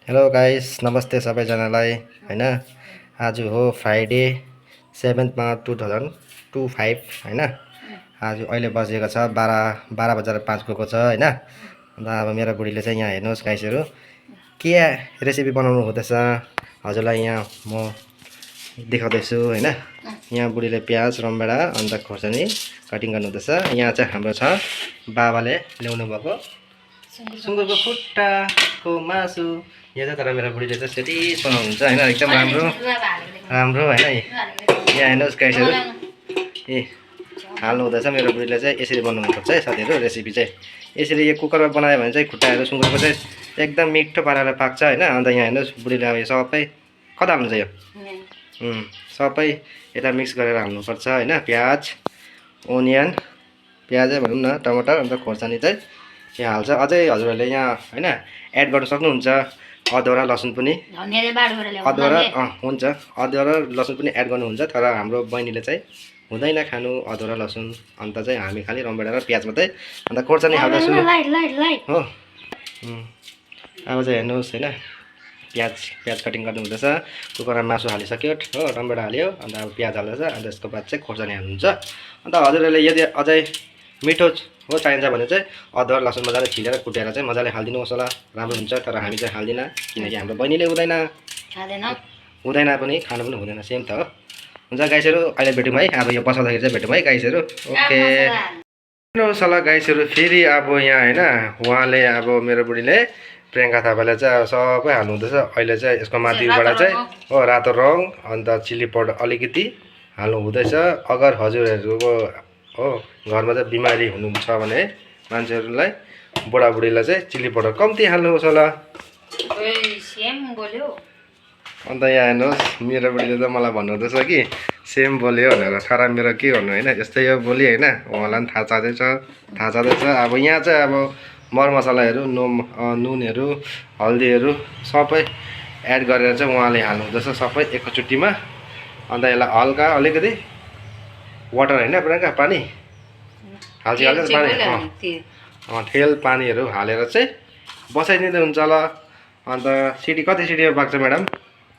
Hello guys, नमस्ते सबैजनालाई हैन। आज हो फ्राइडे 7 मार्च 2025 हैन। आज अहिले बजेको छ 12 बजेर 5 गएको छ हैन। अन्त अब मेरो बुढीले चाहिँ यहाँ हेर्नुहोस् गाइसहरू के रेसिपी बनाउनु हुँदैछ हजुरलाई यहाँ म देखाउँदैछु हैन। यहाँ बुढीले प्याज रमभेडा अन्त खोर्सानी कटिङ गर्नु हुँदैछ। यहाँ चाहिँ हाम्रो छ बाबाले ल्याउनु भएको सुँगुरको खुट्टाको मासु। यो चाहिँ तर मेरो बुढीले चाहिँ त्यति बनाउनुहुन्छ हैन, एकदम राम्रो राम्रो हैन। यहाँ हेर्नुहोस् गाइसहरू ए हाल्नु हुँदैछ। मेरो बुढीले चाहिँ यसरी बनाउनुपर्छ है साथीहरू। रेसिपी चाहिँ यसरी यो कुकरमा बनायो भने चाहिँ खुट्टाहरू सुँगुरको चाहिँ एकदम मिठो पारेर पाक्छ हैन। अन्त यहाँ हेर्नुहोस् बुढीले अब यो सबै कता हाल्नु चाहिँ यो सबै यता मिक्स गरेर हाल्नुपर्छ हैन। प्याज ओनियन प्याजै भनौँ न, टमाटर अन्त खोर्सानी चाहिँ यहाँ हाल्छ। अझै हजुरहरूले यहाँ हैन एड गर्न सक्नुहुन्छ अदुवा र लसुन पनि। अदुवा र हुन्छ, अदुवा र लसुन पनि एड गर्नुहुन्छ। तर हाम्रो बहिनीले चाहिँ हुँदैन खानु अदुवा र लसुन, अन्त चाहिँ हामी खालि रमभेडा र प्याज मात्रै अन्त खोर्सानी हाल्दैछु हो। अब चाहिँ हेर्नुहोस् हैन प्याज कटिङ गर्नु हुँदैछ। कुकरमा मासु हालिसक्यो हो, रमभेडा हाल्यो अन्त अब प्याज हाल्दैछ। अन्त त्यसको बाद चाहिँ खोर्सानी हाल्नुहुन्छ। अन्त हजुरहरूले यदि अझै मिठो हो चाहिन्छ भने चाहिँ अदुवा र लसुन मजाले छिलेर कुटेर चाहिँ मजाले हालिदिनुहोस् होला, राम्रो हुन्छ। तर हामी चाहिँ हाल्दिनँ किनकि हाम्रो बहिनीले हुँदैन पनि खानु पनि हुँदैन, सेम त हो। हुन्छ गाइसहरू, अहिले भेटौँ है। अब यो बसाउँदाखेरि चाहिँ भेटौँ है गाइसहरू। ओके हेर्नुहोस् होला गाइसहरू, फेरि अब यहाँ होइन उहाँले अब मेरो बुढीले प्रियङ्का थापाले चाहिँ अब सबै हाल्नु हुँदैछ। अहिले चाहिँ यसको माथिबाट चाहिँ हो रातो रङ अन्त चिल्ली पाउडर अलिकति हाल्नु हुँदैछ। अगर हजुरहरूको हो घरमा चाहिँ बिमारी हुनुहुन्छ भने मान्छेहरूलाई बुढाबुढीलाई चाहिँ चिल्ली पाउडर कम्ती हाल्नुहोस् होला। अन्त यहाँ हेर्नुहोस् मेरो बुढीले त मलाई भन्नुहुँदैछ कि सेम बोल्यो भनेर। तर मेरो के गर्नु होइन, यस्तै हो बोली होइन। उहाँलाई पनि थाहा छँदैछ। अब यहाँ चाहिँ अब मरमसलाहरू नुनहरू हल्दीहरू सबै एड गरेर चाहिँ उहाँले हाल्नु हुँदैछ सबै एकैचोटिमा। अन्त यसलाई हल्का अलिकति वाटर होइन प्रियङ्का पानी हाल्छ पानी ठेल पानीहरू हालेर चाहिँ बसाइदिँदै हुन्छ होला। अन्त सिटी कति सिटीमा पाक्छ म्याडम?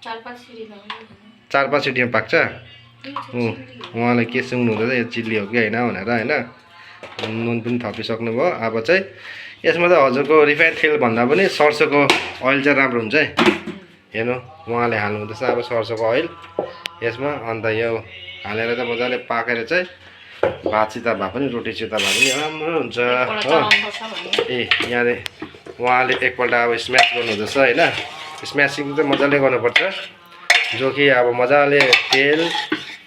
4-5 सिटीमा पाक्छ। उहाँले के सुन्नु हुँदैछ यो चिल्ली हो कि होइन भनेर होइन। नुन पनि थपिसक्नु भयो। अब चाहिँ यसमा चाहिँ हजुरको रिफाइन्ड तेल भन्दा पनि सर्सोको ओइल चाहिँ राम्रो हुन्छ है। हेर्नु उहाँले हाल्नु हुँदैछ अब सर्सोको ओइल यसमा। अन्त यो हालेर चाहिँ मजाले पाकेर चाहिँ भातसित भए पनि रोटीसित भए पनि राम्रो हुन्छ हो। यहाँ उहाँले एकपल्ट अब स्म्यास गर्नुहुँदैछ होइन। स्म्यासिङ चाहिँ मजाले गर्नुपर्छ, जो कि अब मजाले तेल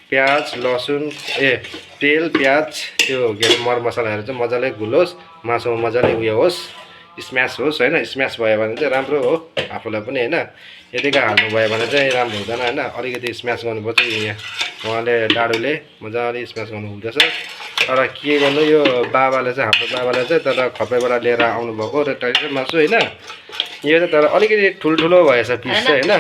प्याज लसुन तेल प्याज त्यो के अरे मरमसलाहरू चाहिँ मजाले घुलोस्, मासुमा मजाले उयो होस्, स्म्यास होस् होइन। स्म्यास भयो भने चाहिँ राम्रो हो आफूलाई पनि होइन। यतिकै हाल्नुभयो भने चाहिँ राम्रो हुँदैन होइन। अलिकति स्म्यास गर्नुपर्छ। यहाँ उहाँले डाडुले मजाले स्म्यास गर्नु हुँदैछ। तर के गर्नु यो बाबाले चाहिँ हाम्रो बाबाले चाहिँ तर खपैबाट लिएर आउनुभएको रेड टाइगर मासु होइन। यो चाहिँ तर अलिकति ठुल्ठुलो भएछ पिस चाहिँ होइन।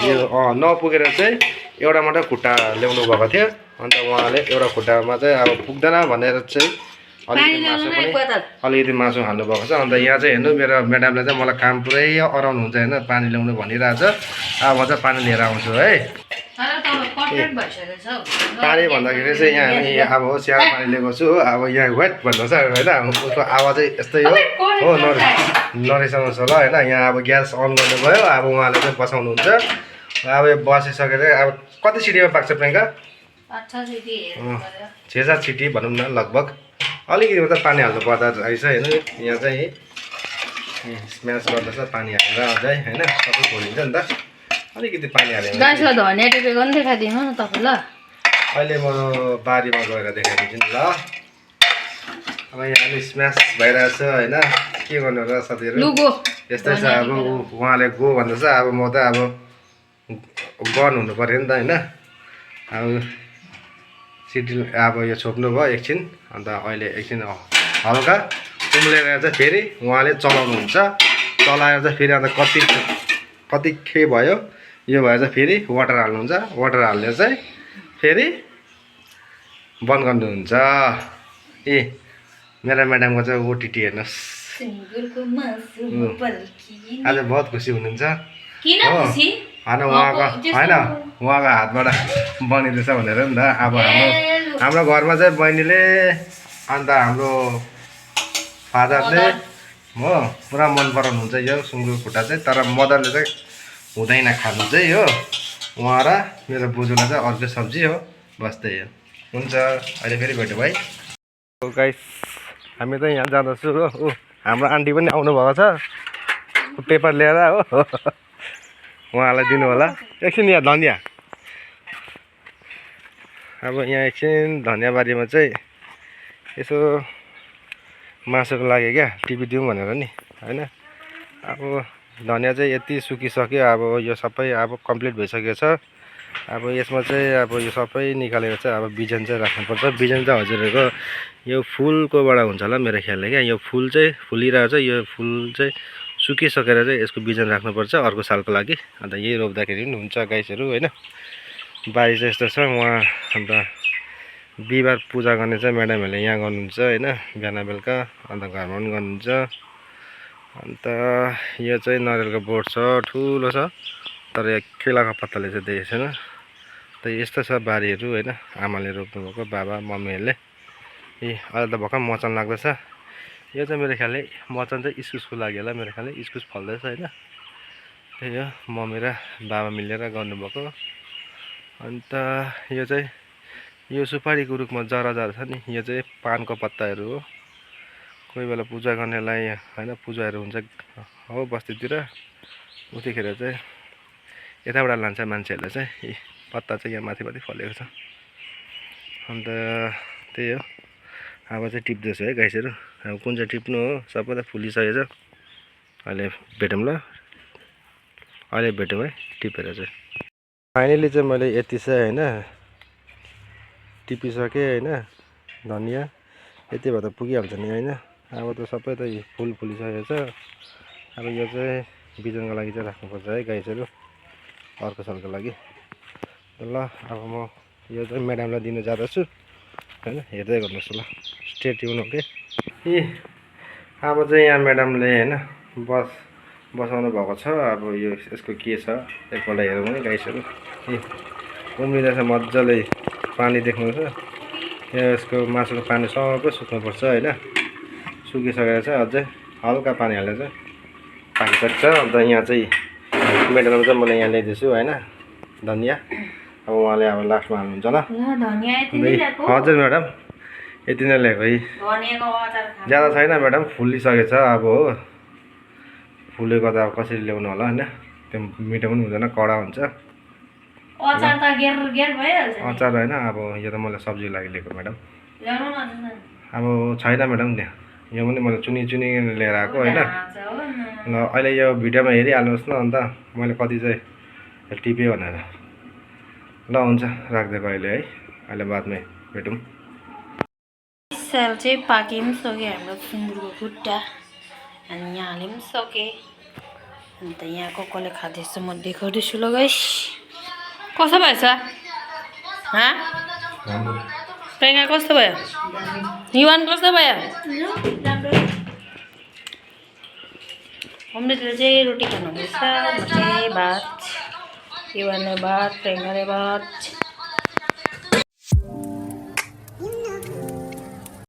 यो नपुगेर चाहिँ एउटा मात्रै खुट्टा ल्याउनु भएको थियो। अन्त उहाँले एउटा खुट्टामा चाहिँ अब पुग्दैन भनेर चाहिँ अलिकति मासु हाल्नुभएको छ। अन्त यहाँ चाहिँ हेर्नु मेरो म्याडमले चाहिँ मलाई काम पुरै अराउनुहुन्छ होइन, पानी ल्याउनु भनिरहेछ। अब म चाहिँ पानी लिएर आउँछु है। पानी भन्दाखेरि चाहिँ यहाँ हामी अब स्याहार पानी लिएको छु। अब यहाँ वेट भन्नु छ होइन, उसको आवाजै यस्तै हो नरिसाउनुहोस् होला होइन। यहाँ अब ग्यास अन गर्नुभयो, अब उहाँले चाहिँ बसाउनुहुन्छ। अब यो बसिसकेर अब कति सिटीमा पाक्छ प्रियङ्का? 6-7 सिटी भनौँ न लगभग। अलिकति मात्रै पानी हाल्नु पर्दा रहेछ होइन। यहाँ चाहिँ स्म्यास गर्दैछ पानी हालेर अझै होइन, सबै खोलिन्छ नि त। अलिकति पानी हालेर अहिले म बारीमा गएर देखाइदिन्छु नि ल। अब यहाँ अलिक स्म्यास भइरहेछ होइन, के गर्नु र साथीहरू यस्तै छ। अब उहाँले गो भन्दैछ, अब म त अब गन हुनु पऱ्यो नि त होइन। अब सिटी अब यो छोप्नु भयो एकछिन। अन्त अहिले एकछिन हल्का उम्लेर चाहिँ फेरि उहाँले चलाउनुहुन्छ। चलाएर चाहिँ फेरि अन्त कति के भयो यो भएर चाहिँ फेरि वाटर हाल्नुहुन्छ। वाटर हालेर चाहिँ फेरि बन्द गर्नुहुन्छ। ए मेरा म्याडमको चाहिँ ओटिटी हेर्नुहोस्। सुँगुरको मासुमा पर्खिने। आज बहुत खुसी हुनुहुन्छ किन हो खुसी? होइन उहाँको होइन उहाँको हातबाट बनिँदैछ भनेर नि त अब हाम्रो घरमा चाहिँ बहिनीले अन्त हाम्रो फादरले हो पुरा मन पराउनुहुन्छ यो सुँगुरको खुट्टा चाहिँ। तर मदरले चाहिँ हुँदैन खानु चाहिँ हो। उहाँ र मेरो बोजूलाई चाहिँ अर्कै सब्जी हो बस त्यही हो। हुन्छ अहिले फेरि भेट्यौँ है। हो गाइस हामी चाहिँ यहाँ जाँदैछु हो। हाम्रो आन्टी पनि आउनुभएको छ पेपर लिएर हो। उहाँलाई दिनु होला एकछिन। यहाँ धनियाँ अब यहाँ एकछिन धनियाँबारीमा चाहिँ यसो मासुको लागि क्या टिपी दिउँ भनेर नि होइन। अब धनियाँ चाहिँ यति सुकिसक्यो। अब यो सबै अब कम्प्लिट भइसकेको छ। अब यसमा चाहिँ अब यो सबै निकालेर चाहिँ अब बिजन चाहिँ राख्नुपर्छ। बिजन चाहिँ हजुरहरूको यो फुलकोबाट हुन्छ होला मेरो ख्यालले क्या। यो फुल चाहिँ फुलिरहेको छ। यो फुल चाहिँ सुकिसकेर चाहिँ यसको बिजन राख्नुपर्छ अर्को सालको लागि। अन्त यही रोप्दाखेरि पनि हुन्छ गाइसहरू होइन। बारी चाहिँ यस्तो छ। उहाँ अन्त बिहिबार पूजा गर्ने चाहिँ म्याडमहरूले यहाँ गर्नुहुन्छ होइन बिहान बेलुका। अन्त घरमा पनि गर्नुहुन्छ। अन्त यो चाहिँ नरिवलको बोट छ ठुलो छ। तर यो केलाको पत्ताले चाहिँ देखेको छैन। त यस्तो छ बारीहरू होइन। आमाले रोप्नुभएको बाबा मम्मीहरूले। अहिले त भर्खर मचान लाग्दैछ। यो चाहिँ मेरो ख्यालले मचान चाहिँ इस्कुसको लागि होला मेरो ख्यालले। इस्कुस फल्दैछ होइन। त्यही हो मम्मी र बाबा मिलेर गर्नुभएको। अन्त यो चाहिँ यो सुपारीको रुखमा जरा छ नि। यो चाहिँ पानको पत्ताहरू हो। कोही बेला पूजा गर्नेलाई होइन पूजाहरू हुन्छ हो बस्तीतिर। उतिखेर चाहिँ यताबाट लान्छ मान्छेहरूले चाहिँ। पत्ता चाहिँ यहाँ माथि माथि फलेको छ। अन्त त्यही हो अब चाहिँ टिप्दैछु है गाइसहरू। अब कुन चाहिँ टिप्नु हो सबै त फुलिसकेको छ। अहिले भेटौँ ल। अहिले भेटौँ है टिपेर चाहिँ। फाइनली चाहिँ मैले यति चाहिँ होइन टिपिसकेँ होइन धनियाँ। यति भए त पुगिहाल्छ नि होइन। अब त सबै त फुल फुलिसकेको छ। अब यो चाहिँ बिजनको लागि चाहिँ राख्नुपर्छ है गाइसहरू अर्को सालको लागि। ल अब म यो चाहिँ म्याडमलाई दिनु जाँदैछु होइन। हेर्दै गर्नुहोस् ल स्टे ट्युन ओके। अब चाहिँ यहाँ म्याडमले होइन बसाउनु भएको छ। अब यो यसको के छ एकपल्ट हेरौँ है गाइसहरू। उम्रिँदैछ मजाले पानी देख्नुहुन्छ। यसको मासुको पानी सबै सुक्नुपर्छ होइन। सुकिसकेर चाहिँ अझै हल्का पानी हालेर चाहिँ पाकिसक्छ। अन्त यहाँ चाहिँ म्याडमलाई चाहिँ मैले यहाँ ल्याइदिन्छु होइन धनियाँ। अब उहाँले अब लास्टमा हाल्नुहुन्छ ल। हजुर म्याडम यति नै ल्याएको है। ज्यादा छैन म्याडम फुलिसकेको छ अब हो। फुलेको त अब कसरी ल्याउनु होला होइन। त्यो मिठो पनि हुँदैन कडा हुन्छ। अचार त गेर भइहाल्छ। अचार होइन अब यो त मैले सब्जीको लागि लिएको म्याडम। अब छैन म्याडम त्यहाँ। यो पनि मैले चुनी लिएर आएको होइन। ल अहिले यो भिडियोमा हेरिहाल्नुहोस् न अन्त मैले कति चाहिँ टिपेँ भनेर। ल हुन्छ राखिदिएको अहिले है। अहिले बादमा भेटौँ। साल चाहिँ पाकि पनि सक्यो हाम्रो सुँगुरको खुट्टा। अनि यहाँले पनि सके। अन्त यहाँ कसले खाँदैछ म देखाउँदैछु ल गाइस। कस्तो भएछ प्रियङ्का कस्तो भयो? युवान कस्तो भयो? अमृतले चाहिँ रोटी खानुहुँदैछ। म चाहिँ भात। युवानले भात प्रियङ्काले भात।